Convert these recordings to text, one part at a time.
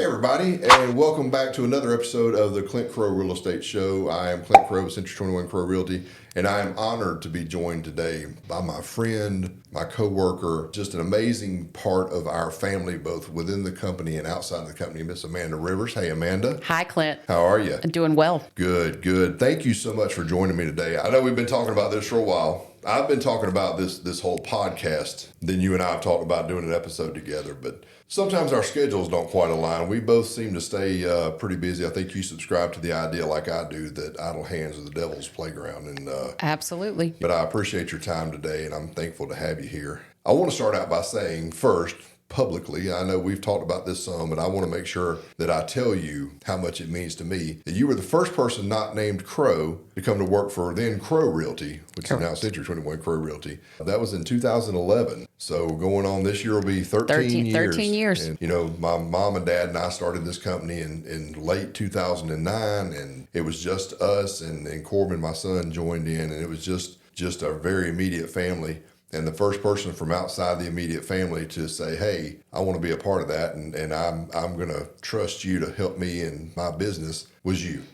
Hey everybody, and welcome back to another episode of the Clint Crowe Real Estate Show. I am Clint Crowe with Century 21 Crowe Realty, and I am honored to be joined today by my friend, my co-worker, just an amazing part of our family, both within the company and outside the company, Miss Amanda Rivers. Hey Amanda. Hi Clint. How are you? I'm doing well. Good, good. Thank you so much for joining me today. I know we've been talking about this for a while. I've been talking about this whole podcast. Then you and I have talked about doing an episode together, but sometimes our schedules don't quite align. We both seem to stay pretty busy. I think you subscribe to the idea, like I do, that idle hands are the devil's playground. And Absolutely. But I appreciate your time today, and I'm thankful to have you here. I want to start out by saying first, publicly, I know we've talked about this some, but I want to make sure that I tell you how much it means to me that you were the first person not named Crowe to come to work for then Crowe Realty, which is now Century 21 Crowe Realty. That was in 2011. So going on this year will be 13 years. 13 years. And, you know, my mom and dad and I started this company in late 2009, and it was just us, and Corbin, my son, joined in, and it was just a very immediate family. And the first person from outside the immediate family to say, hey, I want to be a part of that, and I'm going to trust you to help me in my business was you.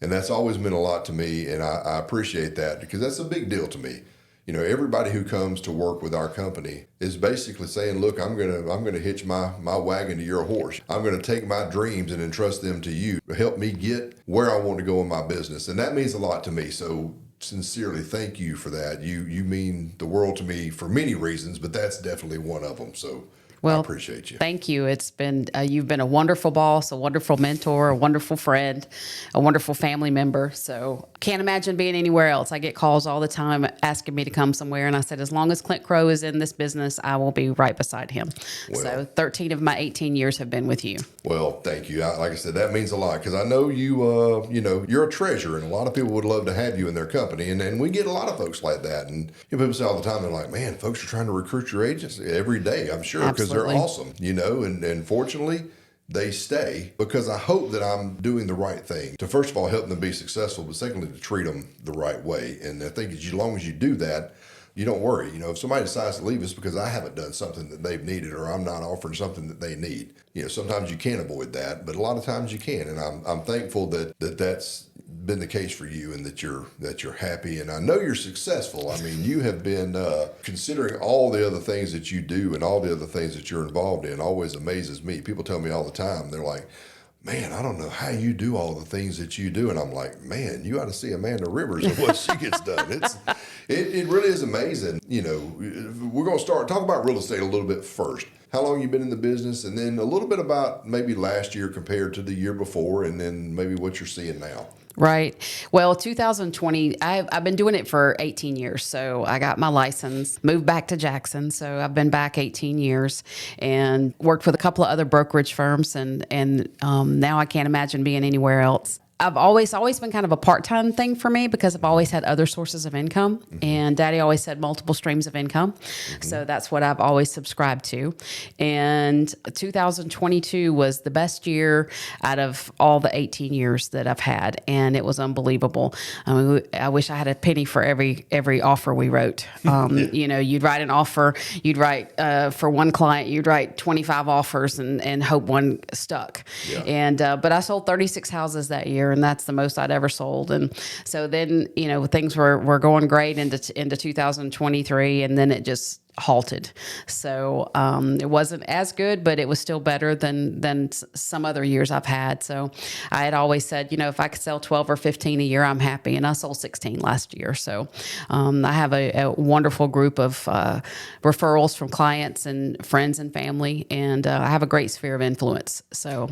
And that's always meant a lot to me, and I appreciate that because that's a big deal to me. You know, everybody who comes to work with our company is basically saying, look, I'm gonna hitch my wagon to your horse. I'm gonna take my dreams and entrust them to you to help me get where I want to go in my business. And that means a lot to me. So sincerely, thank you for that. You mean the world to me for many reasons, but that's definitely one of them. So I appreciate you. Thank you. It's been you've been a wonderful boss, a wonderful mentor, a wonderful friend, a wonderful family member. So can't imagine being anywhere else. I get calls all the time asking me to come somewhere, and I said, as long as Clint Crowe is in this business, I will be right beside him. Well, so 13 of my 18 years have been with you. Well, thank you. Like I said, that means a lot because I know you. You're a treasure, and a lot of people would love to have you in their company, and we get a lot of folks like that. And people say all the time, they're like, man, folks are trying to recruit your agents every day. I'm sure because they're awesome, and fortunately they stay because I hope that I'm doing the right thing to, first of all, help them be successful, but secondly, to treat them the right way. And I think as long as you do that, you don't worry. If somebody decides to leave us because I haven't done something that they've needed or I'm not offering something that they need, sometimes you can't avoid that, but a lot of times you can. And I'm thankful that's been the case for you and that you're happy. And I know you're successful. I mean, you have been, considering all the other things that you do and all the other things that you're involved in, always amazes me. People tell me all the time, they're like, man, I don't know how you do all the things that you do. And I'm like, man, you ought to see Amanda Rivers and what she gets done. It really is amazing. We're going to talk about real estate a little bit first. How long you been in the business, and then a little bit about maybe last year compared to the year before, and then maybe what you're seeing now. Right. Well, 2020, I've been doing it for 18 years. So I got my license, moved back to Jackson. So I've been back 18 years and worked with a couple of other brokerage firms. And now I can't imagine being anywhere else. I've always been kind of a part-time thing for me because I've always had other sources of income. Mm-hmm. And Daddy always said multiple streams of income. Mm-hmm. So that's what I've always subscribed to. And 2022 was the best year out of all the 18 years that I've had. And it was unbelievable. I mean, I wish I had a penny for every offer we wrote. You'd write an offer, you'd write for one client, you'd write 25 offers and hope one stuck. Yeah. And but I sold 36 houses that year. And that's the most I'd ever sold. And so then, things were going great into 2023, and then it just halted. So it wasn't as good, but it was still better than some other years I've had. So I had always said, if I could sell 12 or 15 a year, I'm happy. And I sold 16 last year. So I have a wonderful group of referrals from clients and friends and family, and I have a great sphere of influence. So.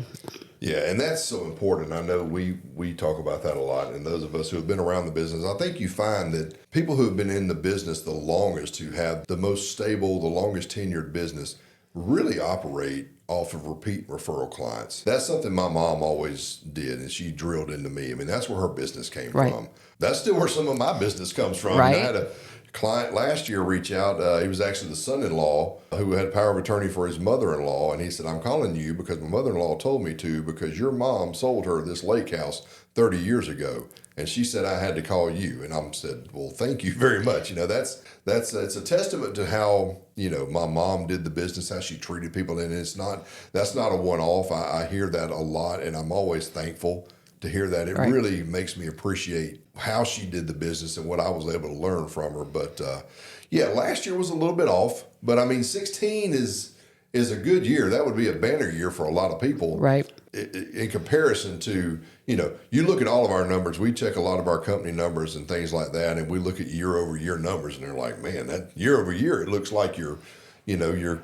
Yeah, and that's so important. I know we talk about that a lot. And those of us who have been around the business, I think you find that people who have been in the business the longest, who have the most stable, the longest tenured business, really operate off of repeat referral clients. That's something my mom always did, and she drilled into me. I mean, that's where her business came from. That's still where some of my business comes from. Right. I had a client last year reach out. He was actually the son-in-law who had power of attorney for his mother-in-law, and he said, "I'm calling you because my mother-in-law told me to, because your mom sold her this lake house 30 years ago, and she said I had to call you." And I said, "Well, thank you very much." That's it's a testament to how my mom did the business, how she treated people, and that's not a one-off. I hear that a lot, and I'm always thankful to hear that. It really makes me appreciate how she did the business and what I was able to learn from her. But yeah, last year was a little bit off, but I mean, 16 is a good year. That would be a banner year for a lot of people. Right. In comparison to, you look at all of our numbers, we check a lot of our company numbers and things like that, and we look at year over year numbers, and they're like, man, that year over year, it looks like you're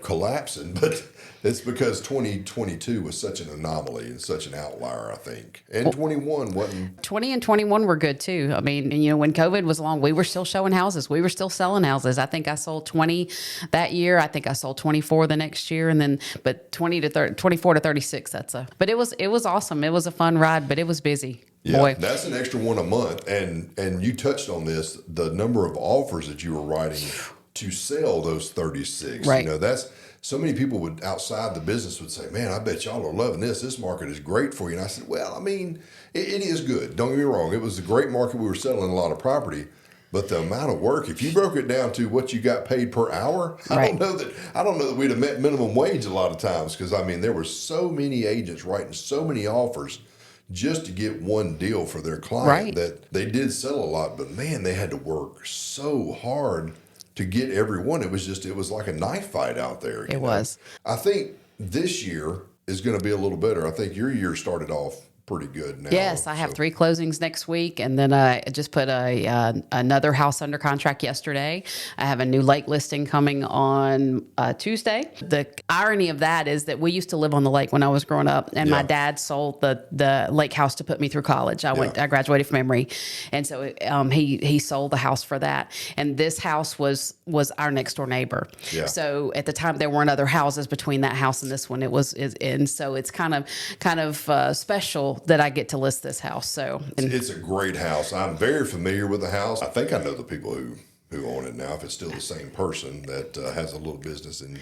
collapsing. But it's because 2022 was such an anomaly and such an outlier, I think. And 21 wasn't. 20 and 21 were good too. I mean, when COVID was along, we were still showing houses. We were still selling houses. I think I sold 20 that year. I think I sold 24 the next year. And then, but 24 to 36, but it was awesome. It was a fun ride, but it was busy. Yeah, Boy. That's an extra one a month. And you touched on this, the number of offers that you were writing to sell those 36. Right. That's so many people would outside the business would say, "Man, I bet y'all are loving this. This market is great for you." And I said, "Well, I mean, it is good. Don't get me wrong. It was a great market. We were selling a lot of property, but the amount of work, if you broke it down to what you got paid per hour, I don't know that we'd have met minimum wage a lot of times, because I mean, there were so many agents writing so many offers just to get one deal for their client that they did sell a lot, but man, they had to work so hard to get everyone. It was like a knife fight out there. It was. I think this year is going to be a little better. I think your year started off pretty good now. Yes, I have 3 closings next week, and then I just put another house under contract yesterday. I have a new lake listing coming on Tuesday. The irony of that is that we used to live on the lake when I was growing up, and my dad sold the lake house to put me through college. I graduated from Emory, and so he sold the house for that. And this house was our next door neighbor. Yeah. So at the time there weren't other houses between that house and this one. And so it's kind of special that I get to list this house. So it's a great house. I'm very familiar with the house. I think I know the people who own it now, if it's still the same person that has a little business in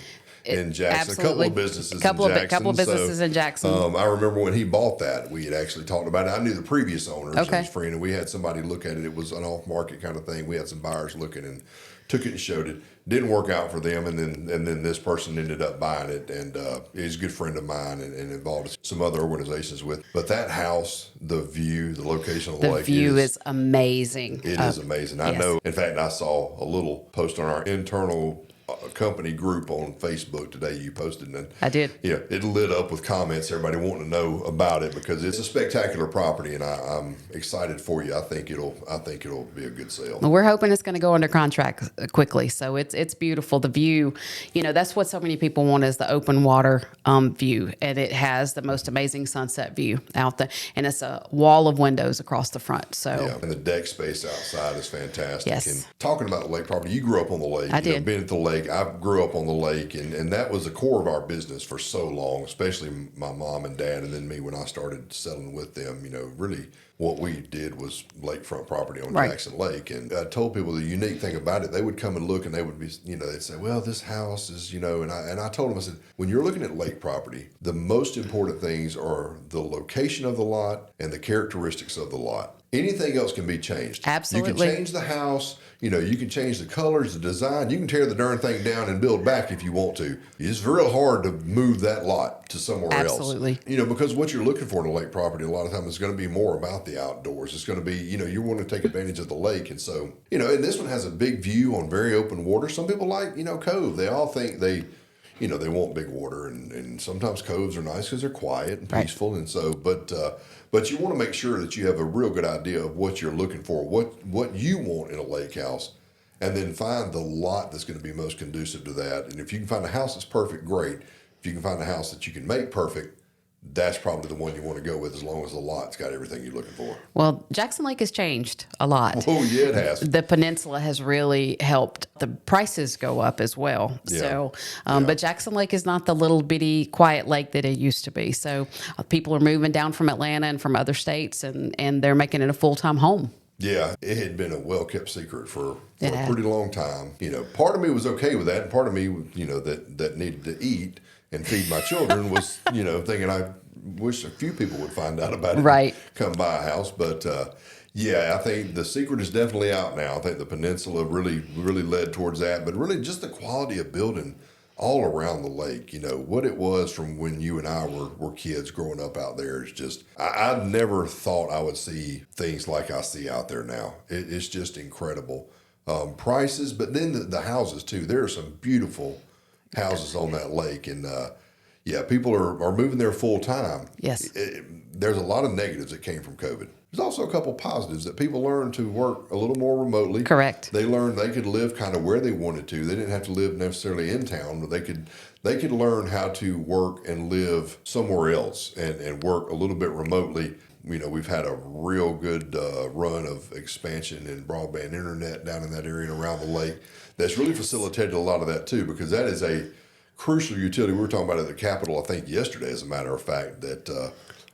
Jackson. Absolutely. A couple of businesses in Jackson. Couple of businesses in Jackson. I remember when he bought that, we had actually talked about it. I knew the previous owners and his friend, and we had somebody look at it. It was an off-market kind of thing. We had some buyers looking and took it and showed it. Didn't work out for them, and then this person ended up buying it, and he's a good friend of mine and involved some other organizations with. But that house, the view, the location of the lake. The view is amazing. It is amazing. I know. In fact, I saw a little post on our internal company group on Facebook today. You posted, and I did. Yeah, it lit up with comments. Everybody wanting to know about it because it's a spectacular property, and I'm excited for you. I think it'll be a good sale. Well, we're hoping it's going to go under contract quickly. So it's beautiful. The view, that's what so many people want, is the open water view, and it has the most amazing sunset view out there, and it's a wall of windows across the front. So and the deck space outside is fantastic. Yes. And talking about the lake property, you grew up on the lake. I did. Being at the lake. I grew up on the lake, and that was the core of our business for so long, especially my mom and dad, and then me when I started selling with them. Really what we did was lakefront property on Jackson Lake. And I told people the unique thing about it, they would come and look, and they would be, they'd say, "Well, this house is, and I told them, I said, when you're looking at lake property, the most important things are the location of the lot and the characteristics of the lot. Anything else can be changed. Absolutely. You can change the house. You can change the colors, the design. You can tear the darn thing down and build back if you want to. It's real hard to move that lot to somewhere else. Absolutely. Because what you're looking for in a lake property, a lot of times is going to be more about the outdoors. It's going to be, you want to take advantage of the lake. And so, and this one has a big view on very open water. Some people like, Cove. They all think they want big water, and sometimes coves are nice because they're quiet and peaceful. And so, but you want to make sure that you have a real good idea of what you're looking for, what you want in a lake house, and then find the lot that's going to be most conducive to that. And if you can find a house that's perfect, great. If you can find a house that you can make perfect, that's probably the one you want to go with, as long as the lot's got everything you're looking for. Well, Jackson Lake has changed a lot. Oh, yeah, it has. The peninsula has really helped the prices go up as well. Yeah. So, but Jackson Lake is not the little bitty quiet lake that it used to be. So people are moving down from Atlanta and from other states, and they're making it a full-time home. Yeah, it had been a well-kept secret for It a had. pretty long time. Part of me was okay with that, and part of me, that needed to eat and feed my children was, thinking I wish a few people would find out about it and Right. come buy a house. But yeah, I think the secret is definitely out now. I think the peninsula really, really led towards that, but really just the quality of building all around the lake, what it was from when you and I were kids growing up out there is just, I never thought I would see things like I see out there now. It's just incredible. Prices, but then the houses too. There are some beautiful houses on that lake. And yeah, people are moving there full time. Yes. There's a lot of negatives that came from COVID. There's also a couple positives that people learned to work a little more remotely. Correct. They learned they could live kind of where they wanted to. They didn't have to live necessarily in town, but they could learn how to work and live somewhere else and work a little bit remotely. We've had a real good run of expansion in broadband internet down in that area and around the lake. That's really facilitated a lot of that too, because that is a crucial utility. We were talking about it at the Capitol, I think yesterday, as a matter of fact, that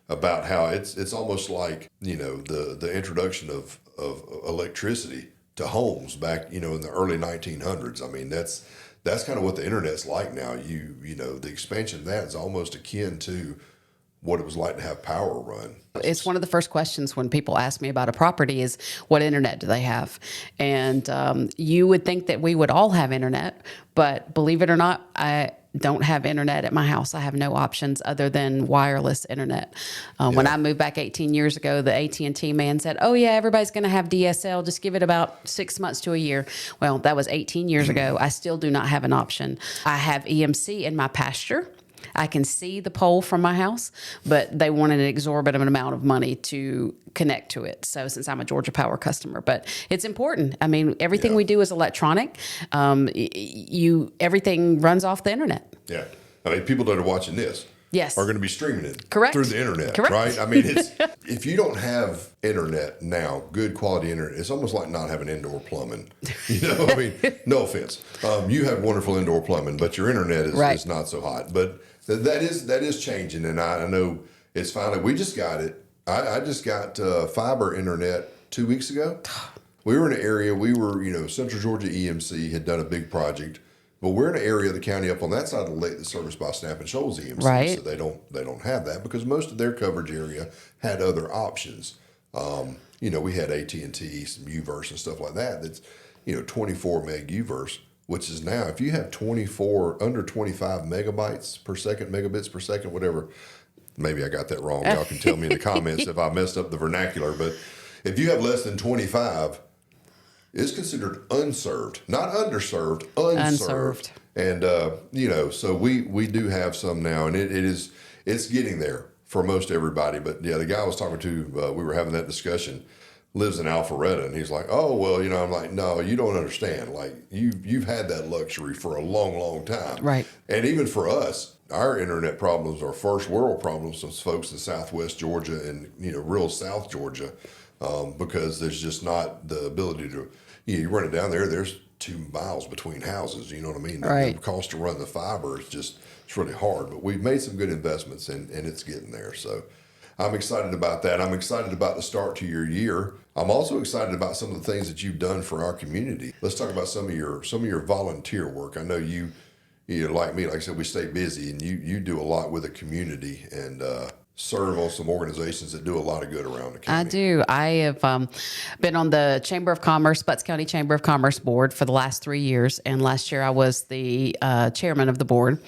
about how it's almost like the introduction of electricity to homes back in the early 1900s. I mean that's kind of what the internet's like now. The expansion of that is almost akin to what it was like to have power run. It's one of the first questions when people ask me about a property is, what internet do they have? And you would think that we would all have internet, but believe it or not, I don't have internet at my house. I have no options other than wireless internet. When I moved back 18 years ago, the AT&T man said, oh yeah, everybody's going to have DSL. Just give it about 6 months to a year. Well, that was 18 years ago. I still do not have an option. I have EMC in my pasture. I can see the pole from my house, but they wanted an exorbitant amount of money to connect to it. So since I'm a Georgia Power customer, but it's important. I mean, everything we do is electronic. Everything runs off the internet. Yeah. I mean, people that are watching this Yes. are going to be streaming it Correct. through the internet, Correct. right? I mean, if you don't have internet now, good quality internet, it's almost like not having indoor plumbing. I mean, no offense. You have wonderful indoor plumbing, but your internet is not so hot. But that is changing, and I know it's finally. We just got it. I just got fiber internet 2 weeks ago. We were in an area. We were, Central Georgia EMC had done a big project. But we're in an area of the county up on that side of the lake that's serviced by Snap and Shoals EMC, right. So they don't have that because most of their coverage area had other options. We had AT&T, some Uverse and stuff like that. That's 24 meg Uverse, which is now if you have 24 under 25 megabytes per second, megabits per second, whatever. Maybe I got that wrong. Y'all can tell me in the comments if I messed up the vernacular. But if you have less than 25. It's considered unserved, not underserved, unserved. And, so we do have some now, and it's getting there for most everybody. But yeah, the guy I was talking to, we were having that discussion, lives in Alpharetta, and he's like, oh, well, I'm like, no, you don't understand. Like you've had that luxury for a long, long time. Right. And even for us, our internet problems are first world problems with folks in Southwest Georgia and, real South Georgia, because there's just not the ability to, you run it down there, there's 2 miles between houses, you know what I mean? Right. The cost to run the fiber it's really hard, but we've made some good investments and it's getting there. So I'm excited about that. I'm excited about the start to your year. I'm also excited about some of the things that you've done for our community. Let's talk about some of your volunteer work. I know you like me, like I said, we stay busy and you do a lot with the community and, serve on some organizations that do a lot of good around the county. I do. I have been on the Chamber of Commerce, Butts County Chamber of Commerce board for the last 3 years. And last year I was the chairman of the board.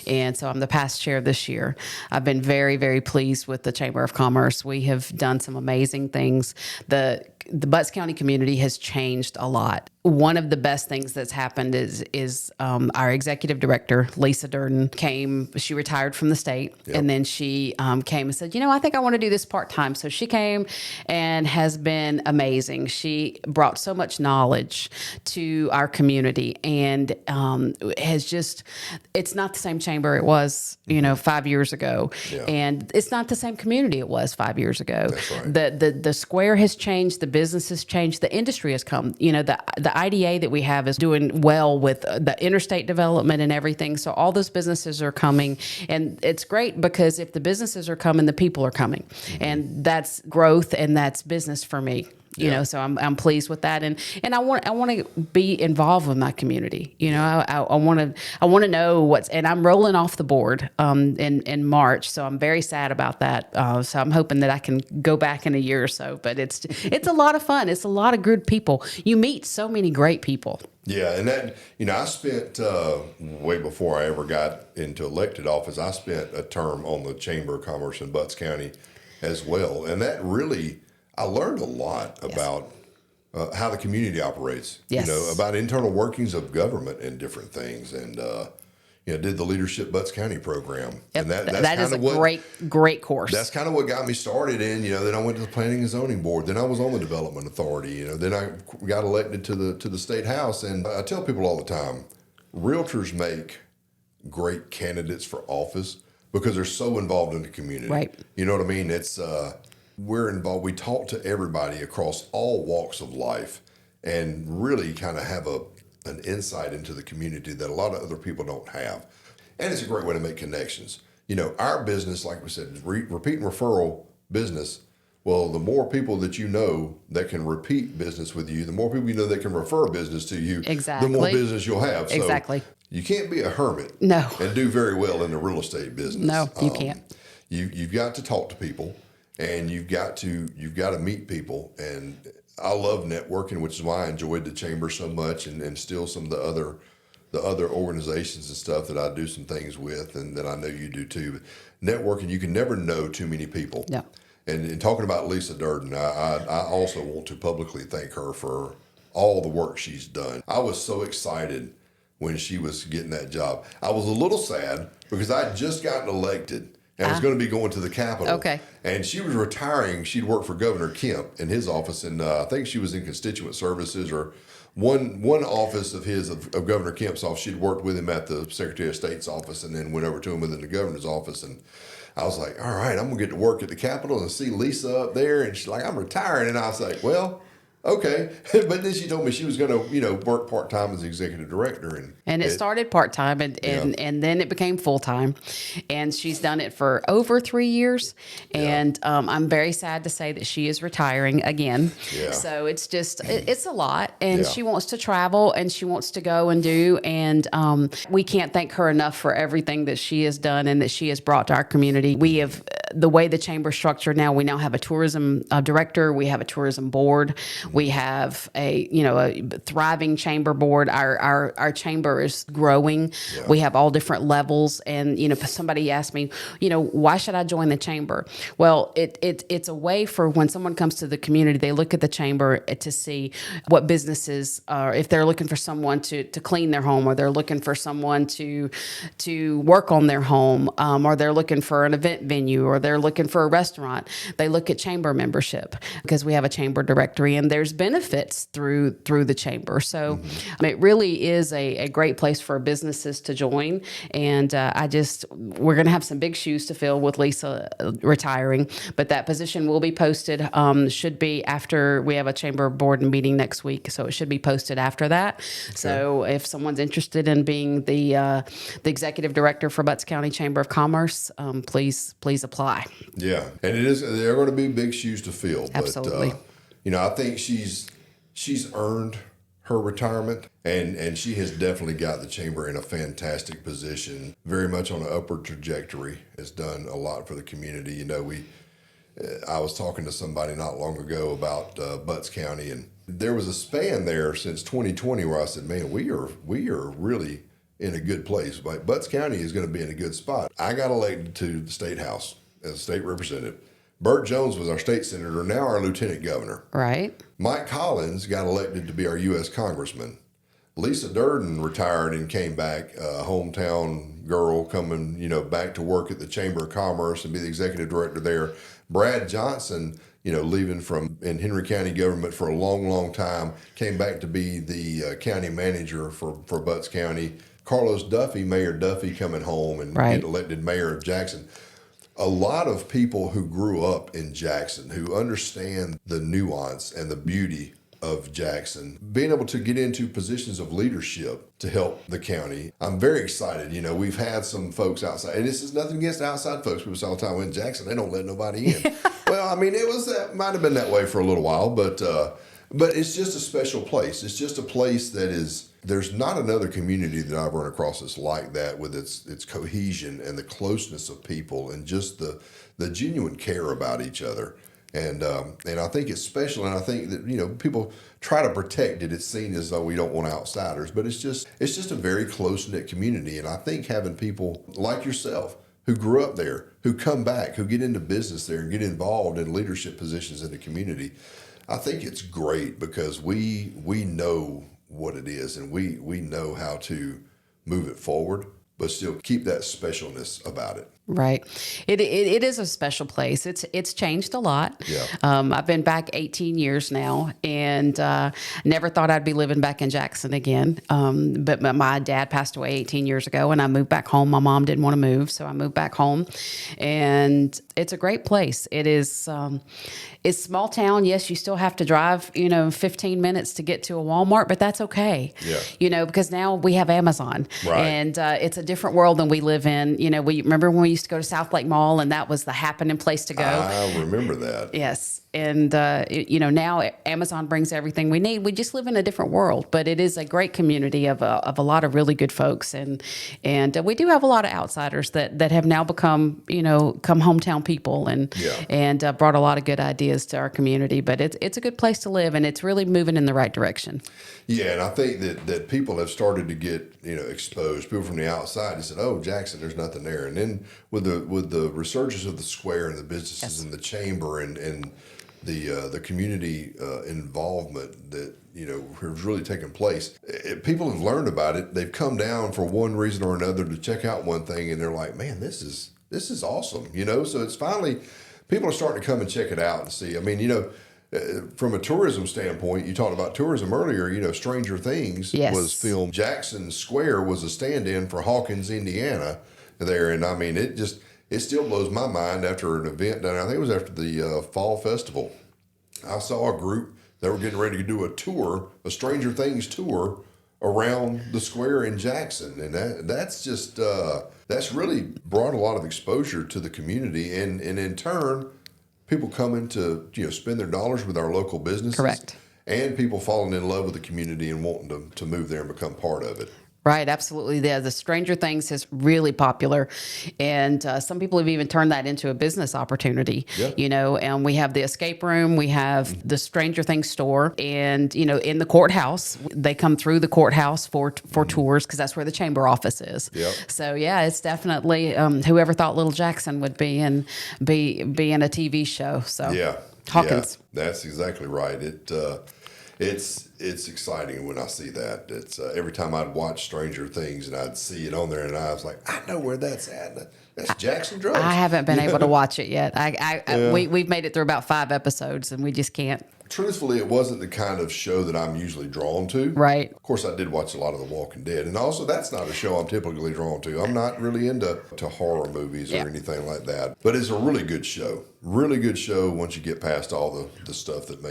And so I'm the past chair this year. I've been very, very pleased with the Chamber of Commerce. We have done some amazing things. The Butts County community has changed a lot. One of the best things that's happened is our executive director, Lisa Durden, came. She retired from the state, and then she came and said, I think I want to do this part-time. So she came and has been amazing. She brought so much knowledge to our community and has just, it's not the same chamber it was, 5 years ago. Yeah. And it's not the same community it was 5 years ago. That's right. The square has changed, the business has changed, the industry has come. The IDA that we have is doing well with the interstate development and everything. So all those businesses are coming, and it's great because if the businesses are coming, the people are coming, and that's growth and that's business for me. You know, so I'm pleased with that, and I want to be involved with my community. You know, I want to know what's, and I'm rolling off the board in March, so I'm very sad about that. So I'm hoping that I can go back in a year or so. But it's a lot of fun. It's a lot of good people. You meet so many great people. Yeah, and that, I spent way before I ever got into elected office, I spent a term on the Chamber of Commerce in Butts County as well, and that really, I learned a lot about how the community operates. Yes. About internal workings of government and different things, and did the Leadership Butts County program, Yep. and that's that is kind a of what. great course. That's kind of what got me started in, then I went to the Planning and Zoning Board. Then I was on the Development Authority, then I got elected to the State House. And I tell people all the time, realtors make great candidates for office because they're so involved in the community. Right. You know what I mean? It's, we're involved. We talk to everybody across all walks of life and really kind of have an insight into the community that a lot of other people don't have. And it's a great way to make connections. Our business, like we said, repeat and referral business. Well, the more people that you know that can repeat business with you, the more people you know that can refer business to you, Exactly. the more business you'll have. So Exactly. you can't be a hermit No. and do very well in the real estate business. No, you can't. You've got to talk to people, and you've got to meet people. And I love networking, which is why I enjoyed the chamber so much, and still some of the other organizations and stuff that I do some things with, and that I know you do too. But networking, you can never know too many people. Yeah. And talking about Lisa Durden, I also want to publicly thank her for all the work she's done. I was so excited when she was getting that job. I was a little sad because I had just gotten elected and was going to be going to the Capitol. Okay. And she was retiring. She'd worked for Governor Kemp in his office, and I think she was in constituent services or one office of his, of Governor Kemp's office. She'd worked with him at the Secretary of State's office and then went over to him within the governor's office. And I was like, all right, I'm going to get to work at the Capitol and see Lisa up there. And she's like, I'm retiring. And I was like, well, okay. But then she told me she was going to, work part-time as executive director. And it started part-time and then it became full-time. And she's done it for over 3 years. And I'm very sad to say that she is retiring again. Yeah. So it's just, it's a lot. And she wants to travel and she wants to go and do. And we can't thank her enough for everything that she has done and that she has brought to our community. We have, the way the chamber is structured now, we now have a tourism director. We have a tourism board. We have a thriving chamber board. Our chamber is growing. Yeah. We have all different levels. And, somebody asked me, why should I join the chamber? Well, it's a way for when someone comes to the community, they look at the chamber to see what businesses are, if they're looking for someone to clean their home, or they're looking for someone to work on their home, or they're looking for an event venue, or they're looking for a restaurant. They look at chamber membership because we have a chamber directory and there's benefits through the chamber. So it really is a great place for businesses to join. And we're going to have some big shoes to fill with Lisa retiring, but that position will be posted, should be after we have a chamber board meeting next week. So it should be posted after that. Okay. So if someone's interested in being the executive director for Butts County Chamber of Commerce, please apply. Yeah. And they're going to be big shoes to fill. Absolutely. But, I think she's earned her retirement, and she has definitely got the chamber in a fantastic position, very much on an upward trajectory, has done a lot for the community. I was talking to somebody not long ago about Butts County, and there was a span there since 2020 where I said, man, we are really in a good place. But Butts County is going to be in a good spot. I got elected to the state house as a state representative. Burt Jones was our state senator, now our lieutenant governor. Right. Mike Collins got elected to be our U.S. congressman. Lisa Durden retired and came back, a hometown girl coming, back to work at the Chamber of Commerce and be the executive director there. Brad Johnson, leaving in Henry County government for a long, long time, came back to be the county manager for Butts County. Carlos Duffy, Mayor Duffy, coming home and get elected mayor of Jackson. A lot of people who grew up in Jackson, who understand the nuance and the beauty of Jackson, being able to get into positions of leadership to help the county. I'm very excited. You know, we've had some folks outside, and this is nothing against outside folks. People say all the time, in Jackson, they don't let nobody in. Well, I mean, that might have been that way for a little while, but it's just a special place. It's just a place that there's not another community that I've run across that's like that, with its cohesion and the closeness of people and just the genuine care about each other. And I think it's special, and I think that, you know, people try to protect it. It's seen as though we don't want outsiders, but it's just a very close-knit community. And I think having people like yourself who grew up there, who come back, who get into business there and get involved in leadership positions in the community, I think it's great, because we know what it is, and we know how to move it forward, but still keep that specialness about it. Right. It is a special place. It's changed a lot. Yeah. I've been back 18 years now, and never thought I'd be living back in Jackson again. But my dad passed away 18 years ago, and I moved back home. My mom didn't want to move, so I moved back home. And it's a great place. It is. It's small town. Yes, you still have to drive, 15 minutes to get to a Walmart, but that's okay. Yeah. Because now we have Amazon, Right. and it's a different world than we live in. We remember when we used to go to South Lake Mall, and that was the happening place to go. I remember that. Yes. And, now Amazon brings everything we need. We just live in a different world, but it is a great community of a lot of really good folks. And we do have a lot of outsiders that have now become hometown people and brought a lot of good ideas to our community. But it's a good place to live, and it's really moving in the right direction. Yeah, and I think that people have started to get exposed. People from the outside, they said, "Oh, Jackson, there's nothing there." And then with the resurgence of the square and the businesses and the chamber and the community involvement that has really taken place, people have learned about it. They've come down for one reason or another to check out one thing, and they're like, "Man, this is awesome." So it's finally, people are starting to come and check it out and see. I mean, from a tourism standpoint, you talked about tourism earlier. Stranger Things was filmed. Jackson Square was a stand-in for Hawkins, Indiana, there, and I mean, it still blows my mind after an event down there. I think it was after the Fall Festival. I saw a group that were getting ready to do a Stranger Things tour around the square in Jackson, and that's really brought a lot of exposure to the community, and in turn, people coming to spend their dollars with our local businesses. Correct. And people falling in love with the community and wanting to move there and become part of it. Right, absolutely. The Stranger Things is really popular, and some people have even turned that into a business opportunity. Yeah. And we have the escape room, we have the Stranger Things store, and in the courthouse, they come through the courthouse for tours, because that's where the chamber office is. Yep. So yeah, it's definitely whoever thought Little Jackson would be in a TV show. So Yeah, Hawkins. Yeah, that's exactly right. It's exciting when I see that. It's every time I'd watch Stranger Things and I'd see it on there, and I was like, I know where that's at. That's Jackson Drugs. I haven't been able to watch it yet. We've made it through about 5 episodes, and we just can't. Truthfully, it wasn't the kind of show that I'm usually drawn to. Right. Of course, I did watch a lot of The Walking Dead, and also that's not a show I'm typically drawn to. I'm not really into horror movies or anything like that. But it's a really good show. Really good show once you get past all the stuff that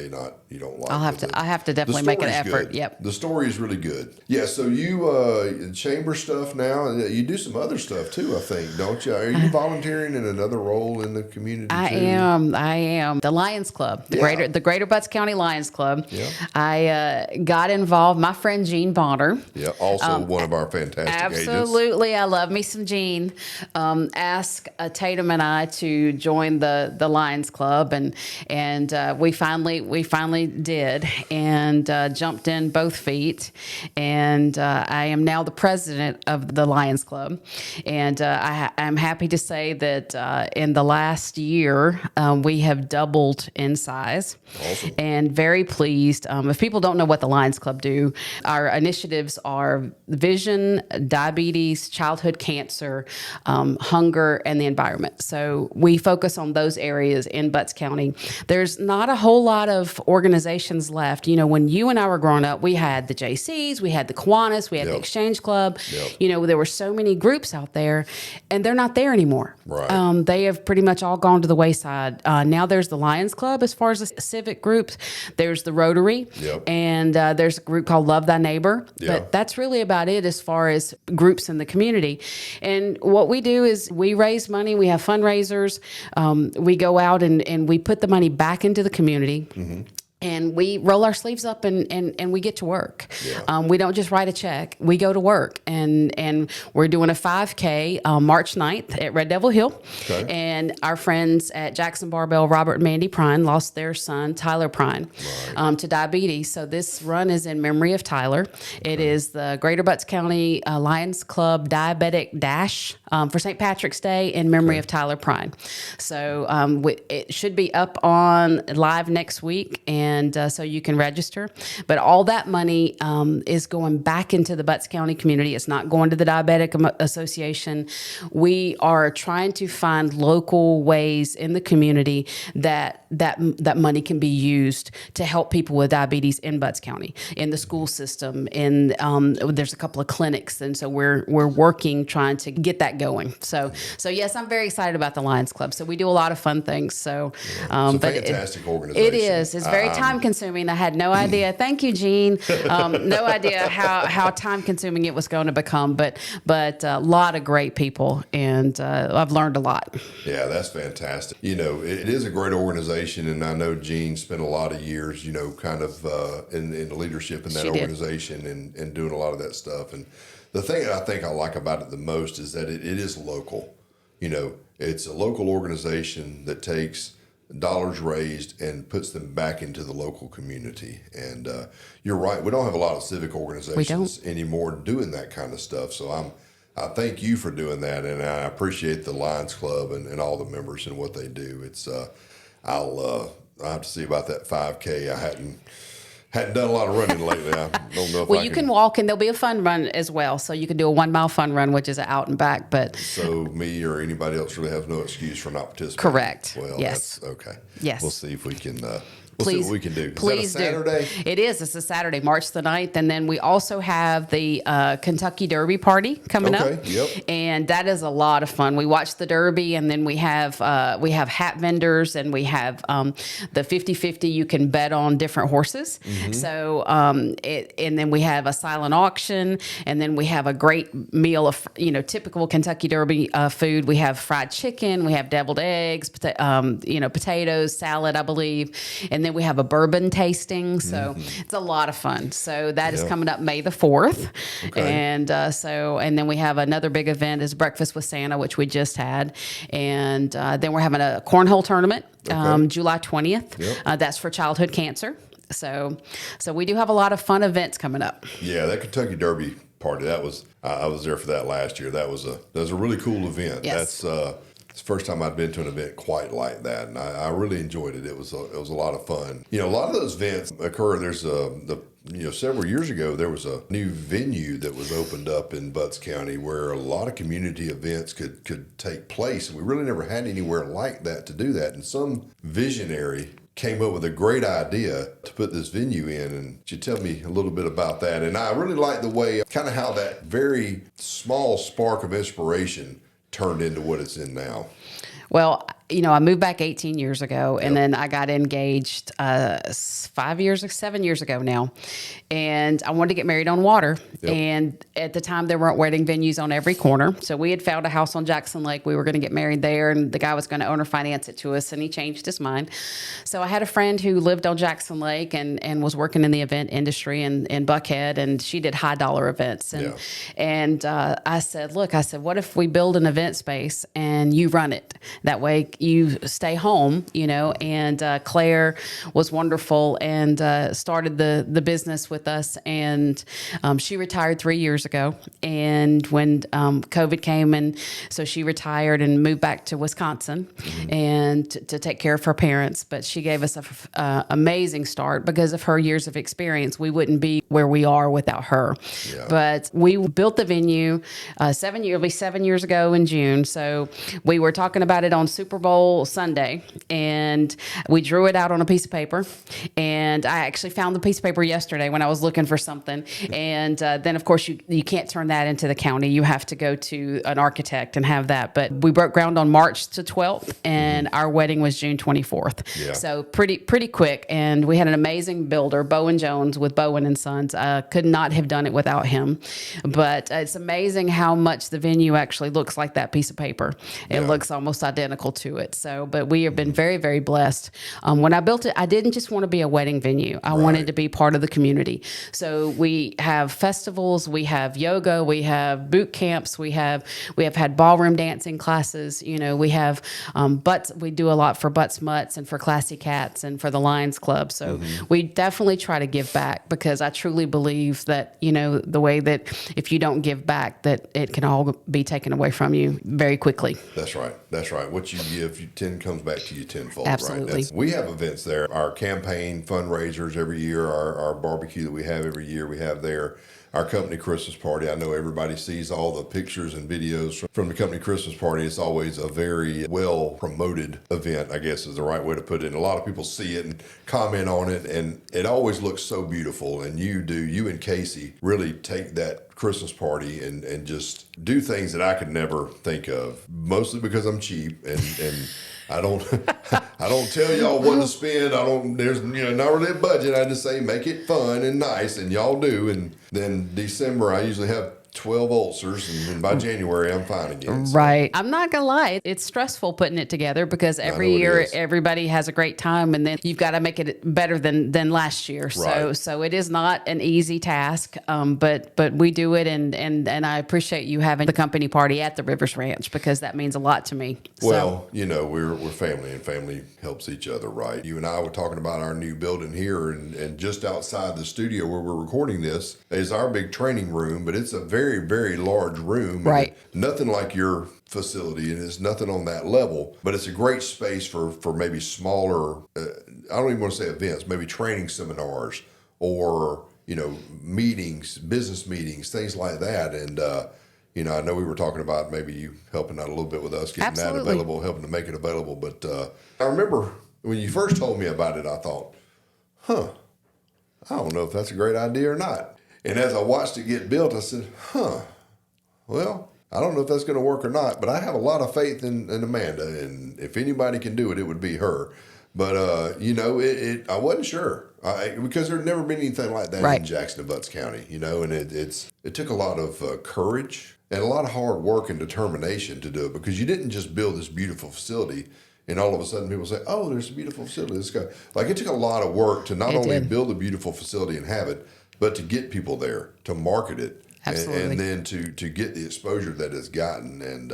you don't like. I have to definitely make an effort. Good. Yep. The story is really good. Yeah. So you chamber stuff now, and you do some other stuff too, I think, don't you? Are you volunteering in another role in the community? I am. The Lions Club, the Greater Butts County Lions Club. Yeah. I got involved. My friend Jean Bonner. Yeah. Also one of our fantastic agents. Absolutely. I love me some Jean. Asked Tatum and I to join the Lions Club, and we finally did, and jumped in both feet, and I am now the president of the Lions Club, and I'm happy to say that in the last year we have doubled in size. Awesome. And very pleased. If people don't know what the Lions Club do, our initiatives are vision, diabetes, childhood cancer, hunger, and the environment. So we focus on those areas in Butts County. There's not a whole lot of organizations left. When you and I were growing up, we had the JCs, we had the Kiwanis, we had the Exchange Club. Yep. There were so many groups out there, and they're not there anymore. Right. They have pretty much all gone to the wayside. Now there's the Lions Club as far as a civic group, groups. There's the Rotary, and there's a group called Love Thy Neighbor. But that's really about it as far as groups in the community. And what we do is we raise money. We have fundraisers. We go out and we put the money back into the community. And we roll our sleeves up and we get to work. We don't just write a check. We go to work. And we're doing a 5K March 9th at Red Devil Hill. And our friends at Jackson Barbell, Robert and Mandy Prine, lost their son, Tyler Prine, to diabetes. So this run is in memory of Tyler. It is the Greater Butts County Lions Club Diabetic Dash for St. Patrick's Day in memory of Tyler Prine. So it should be up on live next week. And so you can register. But all that money is going back into the Butts County community. It's not going to the Diabetic Association. We are trying to find local ways in the community that money can be used to help people with diabetes in Butts County, in the school system. And there's a couple of clinics. And so we're working, trying to get that going. So yes, I'm very excited about the Lions Club. So we do a lot of fun things. So, it's a fantastic organization. It is. It's very time consuming. I had no idea. Thank you, Gene. No idea how time consuming it was going to become, but a lot of great people, and I've learned a lot. Yeah, that's fantastic. It is a great organization, and I know Gene spent a lot of years, kind of in leadership in that organization and doing a lot of that stuff. And the thing that I think I like about it the most is that it is local. It's a local organization that takes dollars raised and puts them back into the local community. And you're right, we don't have a lot of civic organizations anymore doing that kind of stuff. So I thank you for doing that, and I appreciate the Lions Club and all the members and what they do. It's I'll have to see about that 5K. I hadn't done a lot of running lately. I don't know if you can walk, and there'll be a fun run as well. So you can do a 1 mile fun run, which is an out and back. But so me or anybody else really has no excuse for not participating. Correct. Well, yes. That's okay. Yes. We'll see if we can. Please, see what we can do. Please is that a Saturday? Do. It is. It's a Saturday, March the 9th. And then we also have the Kentucky Derby party coming up. Yep. And that is a lot of fun. We watch the Derby, and then we have hat vendors, and we have the 50-50. You can bet on different horses. So, and then we have a silent auction, and then we have a great meal of, typical Kentucky Derby food. We have fried chicken, we have deviled eggs, potatoes, salad, I believe. And then we have a bourbon tasting. So it's a lot of fun. So that is coming up May the 4th. And and then we have another big event is Breakfast with Santa, which we just had. And then we're having a cornhole tournament, July 20th. That's for childhood cancer. So we do have a lot of fun events coming up. Yeah, that Kentucky Derby party, I was there for that last year. That was a really cool event. Yes. It's the first time I'd been to an event quite like that, and I really enjoyed it. It was a lot of fun. A lot of those events occur. There's several years ago there was a new venue that was opened up in Butts County where a lot of community events could take place, and we really never had anywhere like that to do that. And some visionary came up with a great idea to put this venue in, and you tell me a little bit about that. And I really like the way, kind of how that very small spark of inspiration turned into what it's in now. Well, I moved back 18 years ago, and then I got engaged 7 years ago now. And I wanted to get married on water. And at the time, there weren't wedding venues on every corner. So we had found a house on Jackson Lake. We were going to get married there, and the guy was going to owner finance it to us, and he changed his mind. So I had a friend who lived on Jackson Lake and was working in the event industry in Buckhead, and she did high dollar events. And I said, what if we build an event space and you run it? That way you stay home, and Claire was wonderful and started the business with us. And she retired 3 years ago. And when COVID came, and so she retired and moved back to Wisconsin and to take care of her parents. But she gave us an amazing start because of her years of experience. We wouldn't be where we are without her. But we built the venue it'll be 7 years ago in June. So we were talking about it on Super Bowl Bowl Sunday, and we drew it out on a piece of paper. And I actually found the piece of paper yesterday when I was looking for something. And then, of course, you can't turn that into the county. You have to go to an architect and have that. But we broke ground on March the 12th, and our wedding was June 24th. Yeah. So pretty quick. And we had an amazing builder, Bowen Jones with Bowen and Sons. Could not have done it without him. But it's amazing how much the venue actually looks like that piece of paper. It looks almost identical to it. So, but we have been very, very blessed. When I built it, I didn't just want to be a wedding venue. I wanted to be part of the community. So we have festivals, we have yoga, we have boot camps, we have had ballroom dancing classes. You know, we have butts. We do a lot for Butts Mutts and for Classy Cats and for the Lions Club. So we definitely try to give back, because I truly believe that, you know, the way that if you don't give back, that it can all be taken away from you very quickly. That's right. That's right. What you give, comes back to you tenfold. Absolutely. Right? We have events there. Our campaign fundraisers every year, our barbecue that we have every year, we have there. Our company Christmas party. I know everybody sees all the pictures and videos from the company Christmas party. It's always a very well promoted event, I guess is the right way to put it. And a lot of people see it and comment on it, and it always looks so beautiful. And you and Casey really take that Christmas party and just do things that I could never think of, mostly because I'm cheap and I don't tell y'all what to spend. There's not really a budget. I just say make it fun and nice, and y'all do. And then December I usually have 12 ulcers, and then by January I'm fine again. So. Right. I'm not gonna lie, it's stressful putting it together, because every year everybody has a great time, and then you've got to make it better than last year. Right. So it is not an easy task, but we do it, and I appreciate you having the company party at the Rivers Ranch, because that means a lot to me. Well, we're family, and family helps each other, right? You and I were talking about our new building here, and just outside the studio where we're recording this is our big training room, but it's a very, very large room. Right. Nothing like your facility, and it's nothing on that level, but it's a great space for maybe smaller, I don't even want to say events, maybe training seminars or, meetings, business meetings, things like that. And, I know we were talking about maybe you helping out a little bit with us, getting that available, helping to make it available. But I remember when you first told me about it, I thought, I don't know if that's a great idea or not. And as I watched it get built, I said, well, I don't know if that's going to work or not, but I have a lot of faith in Amanda, and if anybody can do it, it would be her. But, I wasn't sure because there'd never been anything like that in Jackson and Butts County, and it took a lot of courage and a lot of hard work and determination to do it, because you didn't just build this beautiful facility and all of a sudden people say, oh, there's a beautiful facility. Let's go. Like, it took a lot of work to not only build a beautiful facility and have it, but to get people there, to market it, and then to get the exposure that it's gotten. And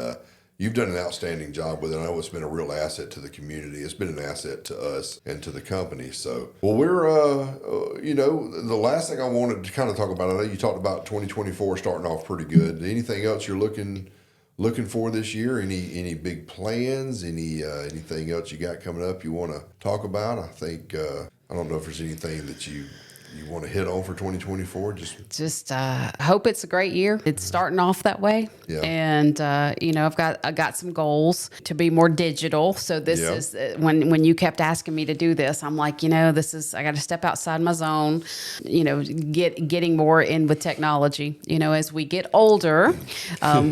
you've done an outstanding job with it. I know it's been a real asset to the community. It's been an asset to us and to the company. So, well, we're, the last thing I wanted to kind of talk about, I know you talked about 2024 starting off pretty good. Anything else you're looking for this year? Any big plans? Anything else you got coming up you want to talk about? I think, I don't know if there's anything that you want to hit on for 2024? Just hope it's a great year. It's starting off that way. Yeah. And I've got some goals to be more digital. So this is when you kept asking me to do this, I'm like, I got to step outside my zone, getting more in with technology. As we get older,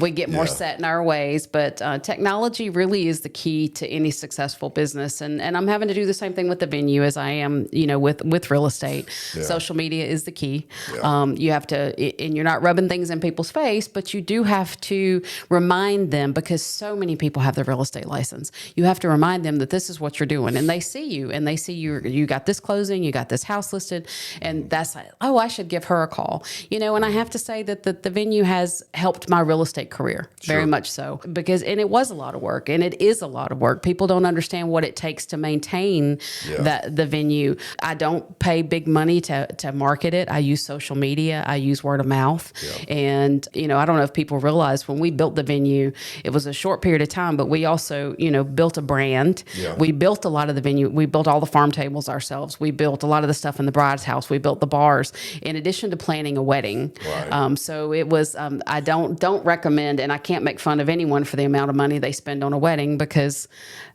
we get more set in our ways, but technology really is the key to any successful business. And I'm having to do the same thing with the venue as I am, with real estate. Yeah. Social media is the key. Yeah. You have to, and you're not rubbing things in people's face, but you do have to remind them, because so many people have their real estate license. You have to remind them that this is what you're doing, and they see you, and they see you got this closing, you got this house listed, and that's like, oh, I should give her a call. And I have to say that the venue has helped my real estate career very much so, and it was a lot of work, and it is a lot of work. People don't understand what it takes to maintain the venue. I don't pay big money to market it. I use social media. I use word of mouth. Yeah. And, I don't know if people realize when we built the venue, it was a short period of time, but we also, built a brand. Yeah. We built a lot of the venue. We built all the farm tables ourselves. We built a lot of the stuff in the bride's house. We built the bars in addition to planning a wedding. Right. So it was, I don't recommend, and I can't make fun of anyone for the amount of money they spend on a wedding, because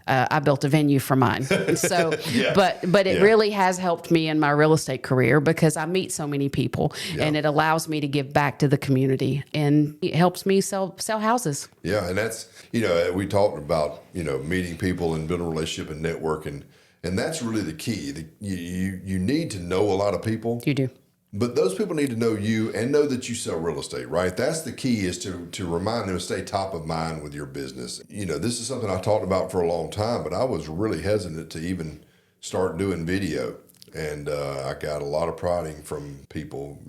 I built a venue for mine. So, Yeah. but it Yeah. really has helped me in my real estate career because I meet so many people, and it allows me to give back to the community, and it helps me sell houses. Yeah, and that's, we talked about, meeting people and building a relationship and networking, and that's really the key. You need to know a lot of people. You do. But those people need to know you and know that you sell real estate, right? That's the key, is to remind them to stay top of mind with your business. This is something I talked about for a long time, but I was really hesitant to even start doing video. And I got a lot of prodding from people,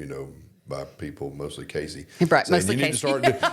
by people, mostly Casey. Right, saying, mostly Casey.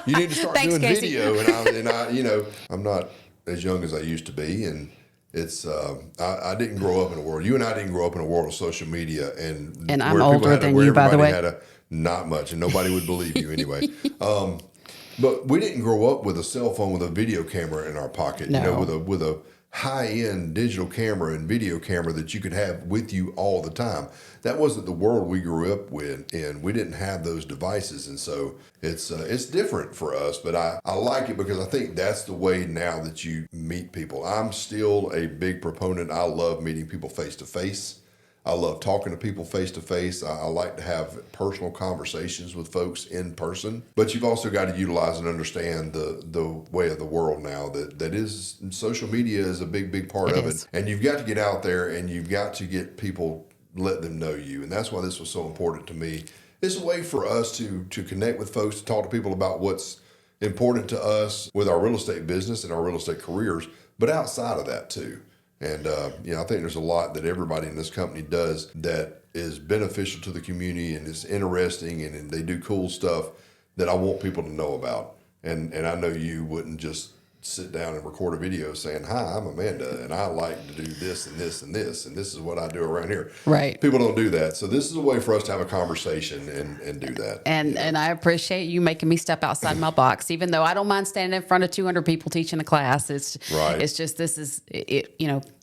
You need to start Thanks, doing Casey. video. And I'm not as young as I used to be. And it's I didn't grow up in a world. You and I didn't grow up in a world of social media, and I'm where people older than you, by the way. Not much, and nobody would believe you anyway. But we didn't grow up with a cell phone with a video camera in our pocket. No. With a high-end digital camera and video camera that you could have with you all the time. That wasn't the world we grew up with, and we didn't have those devices, and so it's different for us. But I like it because I think that's the way now that you meet people. I'm still a big proponent. I love meeting people face to face. I love talking to people face to face. I like to have personal conversations with folks in person. But you've also got to utilize and understand the way of the world now that is social media is a big part of it. And you've got to get out there and you've got to get people, let them know you. And that's why this was so important to me. It's a way for us to connect with folks, to talk to people about what's important to us with our real estate business and our real estate careers, but outside of that too. And, I think there's a lot that everybody in this company does that is beneficial to the community and is interesting, and they do cool stuff that I want people to know about. And I know you wouldn't just sit down and record a video saying, "Hi, I'm Amanda, and I like to do this and this and this, and this is what I do around here." Right. People don't do that. So this is a way for us to have a conversation and do that. And I appreciate you making me step outside my box, even though I don't mind standing in front of 200 people teaching a class. It's Right. It's just this is it.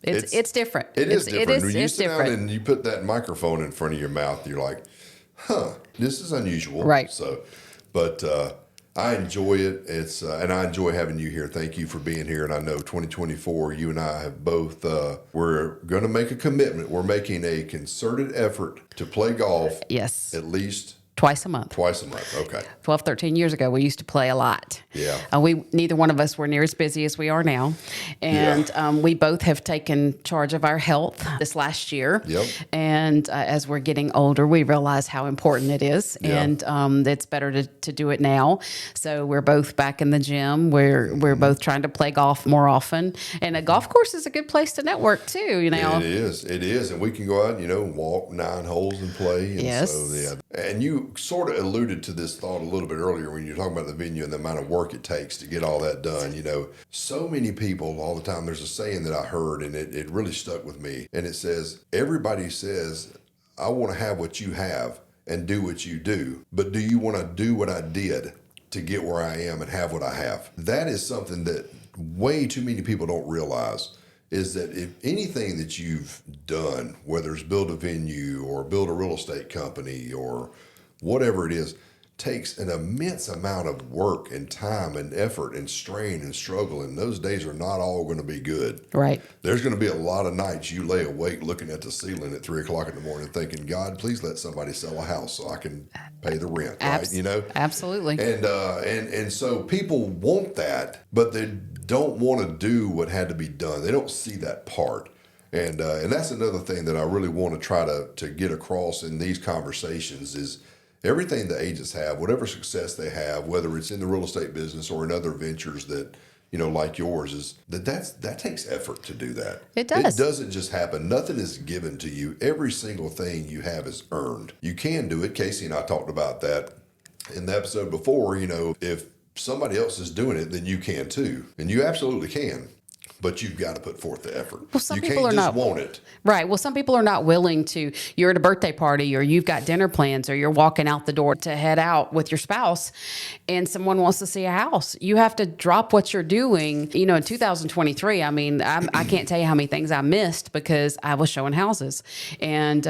It's different. It is different. When you It's sit different. down and you put that microphone in front of your mouth, you're like, this is unusual. Right. So, but I enjoy it. It's and I enjoy having you here. Thank you for being here. And I know 2024, you and I have both, we're going to make a commitment. We're making a concerted effort to play golf. Yes. At least Twice a month. twice a month. Okay. 12, 13 years ago, we used to play a lot. Yeah. Neither one of us were near as busy as we are now. And we both have taken charge of our health this last year. Yep. And as we're getting older, we realize how important it is. Yeah. And it's better to do it now. So we're both back in the gym. We're both trying to play golf more often. And a golf course is a good place to network too, It is. It is. And we can go out, walk 9 holes and play. And Yes. So, yeah. And you sort of alluded to this thought a little bit earlier when you're talking about the venue and the amount of work it takes to get all that done. So many people all the time, there's a saying that I heard and it really stuck with me. And it says, everybody says, I want to have what you have and do what you do. But do you want to do what I did to get where I am and have what I have? That is something that way too many people don't realize. Is that if anything that you've done, whether it's build a venue or build a real estate company or whatever it is, takes an immense amount of work and time and effort and strain and struggle, and those days are not all going to be good. Right. There's going to be a lot of nights you lay awake looking at the ceiling at 3 o'clock in the morning thinking, God, please let somebody sell a house so I can pay the rent, right? Absolutely. And so people want that, but they don't want to do what had to be done. They don't see that part. And that's another thing that I really want to try to get across in these conversations is everything the agents have, whatever success they have, whether it's in the real estate business or in other ventures that, like yours, is that takes effort to do that. It does. It doesn't just happen. Nothing is given to you. Every single thing you have is earned. You can do it. Casey and I talked about that in the episode before. If somebody else is doing it, then you can too. And you absolutely can. But you've got to put forth the effort. Well, some you people can't are just not want it. Right. Well, some people are not willing to. You're at a birthday party, or you've got dinner plans, or you're walking out the door to head out with your spouse, and someone wants to see a house. You have to drop what you're doing. In 2023, I can't tell you how many things I missed because I was showing houses, and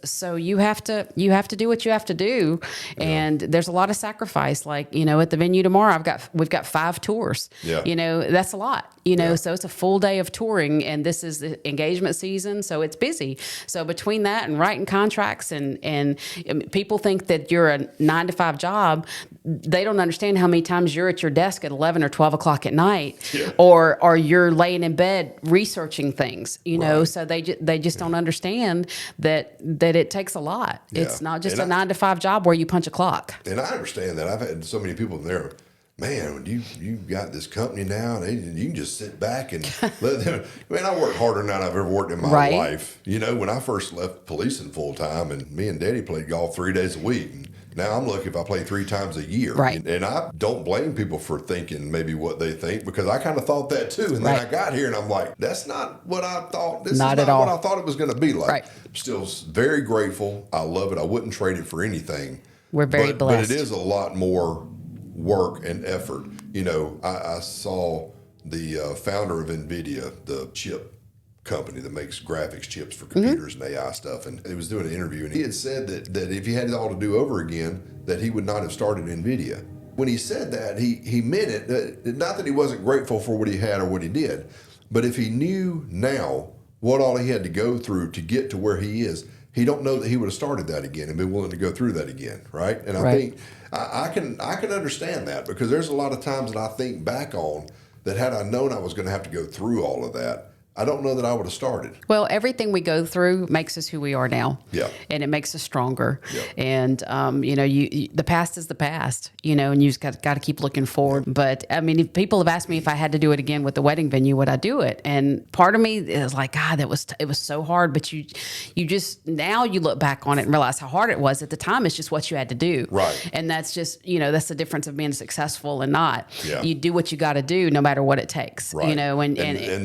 so you have to do what you have to do, and there's a lot of sacrifice. Like at the venue tomorrow, we've got 5 tours. Yeah. That's a lot. you know, Yeah. so it's a full day of touring, and this is the engagement season, so it's busy. So between that and writing contracts and people think that you're a 9 to 5 job, they don't understand how many times you're at your desk at 11 or 12 o'clock at night, Yeah. or you're laying in bed researching things, you know, Right. so they just don't understand that it takes a lot. Yeah. It's not just And a 9 to 5 job where you punch a clock. And I understand that. I've had so many people there. Man, when you got this company now, and you can just sit back and let them. Man, I work harder than I've ever worked in my Right. life. You know, when I first left policing full time, and me and Daddy played golf 3 days a week. And now I'm lucky if I play 3 times a year. Right. And I don't blame people for thinking maybe what they think, because I kind of thought that too. And then Right. I got here and I'm like, that's not what I thought. This Not is at not all. what I thought it was going to be like. Right. Still very grateful. I love it. I wouldn't trade it for anything. We're very But blessed. it is a lot more work and effort. You know, I saw the founder of NVIDIA, the chip company that makes graphics chips for computers and AI stuff, and he was doing an interview, and he had said that if he had it all to do over again, that he would not have started NVIDIA. When he said that, he meant it. Not that he wasn't grateful for what he had or what he did, but if he knew now what all he had to go through to get to where he is, he don't know that he would have started that again and been willing to go through that again, right? And I Right. think I can understand that, because there's a lot of times that I think back on that had I known I was going to have to go through all of that, I don't know that I would have started. Well, everything we go through makes us who we are now. Yeah. And it makes us stronger. Yeah. And, you know, you the past is the past, you know, and you just got to keep looking forward. But I mean, if people have asked me if I had to do it again with the wedding venue, would I do it? And part of me is like, God, it was so hard. But you just, now you look back on it and realize how hard it was. At the time, it's just what you had to do. Right. And that's just, you know, that's the difference of being successful and not. Yeah. You do what you got to do no matter what it takes, Right. you know, and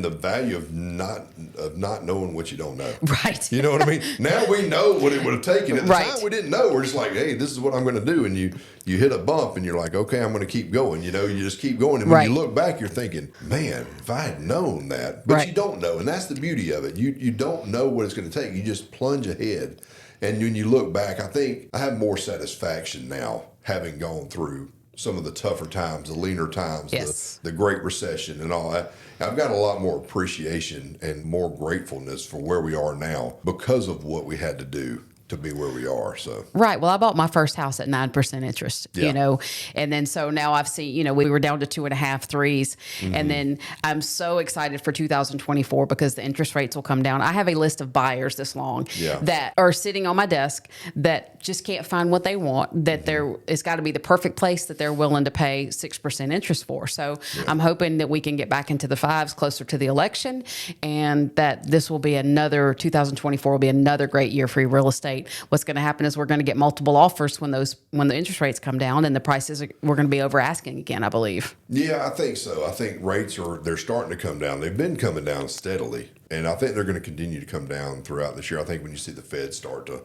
the value of not knowing what you don't know. right. You know what I mean? Now we know what it would have taken. At the Right. time, we didn't know. We're just like, hey, this is what I'm going to do. And you hit a bump and you're like, okay, I'm going to keep going. You know, you just keep going. And when Right. you look back, you're thinking, man, if I had known that. But Right. you don't know. And that's the beauty of it. You don't know what it's going to take. You just plunge ahead. And when you look back, I think I have more satisfaction now, having gone through some of the tougher times, the leaner times, Yes. the Great Recession and all that. I've got a lot more appreciation and more gratefulness for where we are now because of what we had to do to be where we are. So Right. Well, I bought my first house at 9% interest, Yeah. you know, and then so now I've seen, you know, we were down to 2.5, 3s. Mm-hmm. And then I'm so excited for 2024 because the interest rates will come down. I have a list of buyers this long Yeah. that are sitting on my desk that just can't find what they want, that it's got to be the perfect place that they're willing to pay 6% interest for. So I'm hoping that we can get back into the 5s closer to the election, and that this will be 2024 will be another great year for real estate. What's going to happen is we're going to get multiple offers when the interest rates come down, and the prices we're going to be over asking again, I believe. yeah, I think so. I think rates they're starting to come down. They've been coming down steadily, and I think they're going to continue to come down throughout this year. I think when you see the Fed start to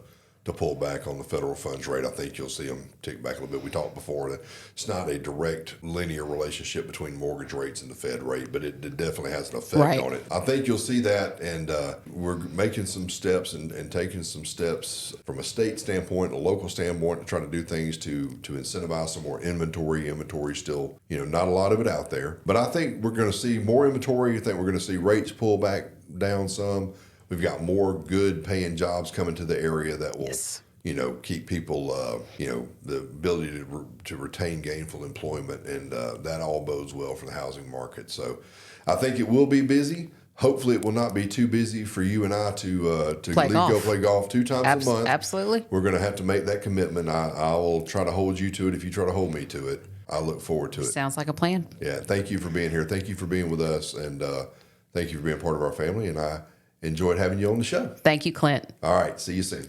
pull back on the federal funds rate, I think you'll see them tick back a little bit. We talked before that it's not a direct linear relationship between mortgage rates and the Fed rate, but it definitely has an effect Right. on it. I think you'll see that, and we're making some steps and taking some steps from a state standpoint, a local standpoint, to try to do things to incentivize some more inventory. Inventory still, you know, not a lot of it out there, but I think we're going to see more inventory. I think we're going to see rates pull back down some. We've got more good paying jobs coming to the area that will, Yes. you know, keep people, you know, the ability to retain gainful employment, and that all bodes well for the housing market. So I think it will be busy. Hopefully it will not be too busy for you and I to Play golf. go play golf 2 times a month. Absolutely. We're going to have to make that commitment. I will try to hold you to it if you try to hold me to it. I look forward to it. Sounds like a plan. Yeah, thank you for being here. Thank you for being with us, and thank you for being part of our family. And I enjoyed having you on the show. Thank you, Clint. All right, see you soon.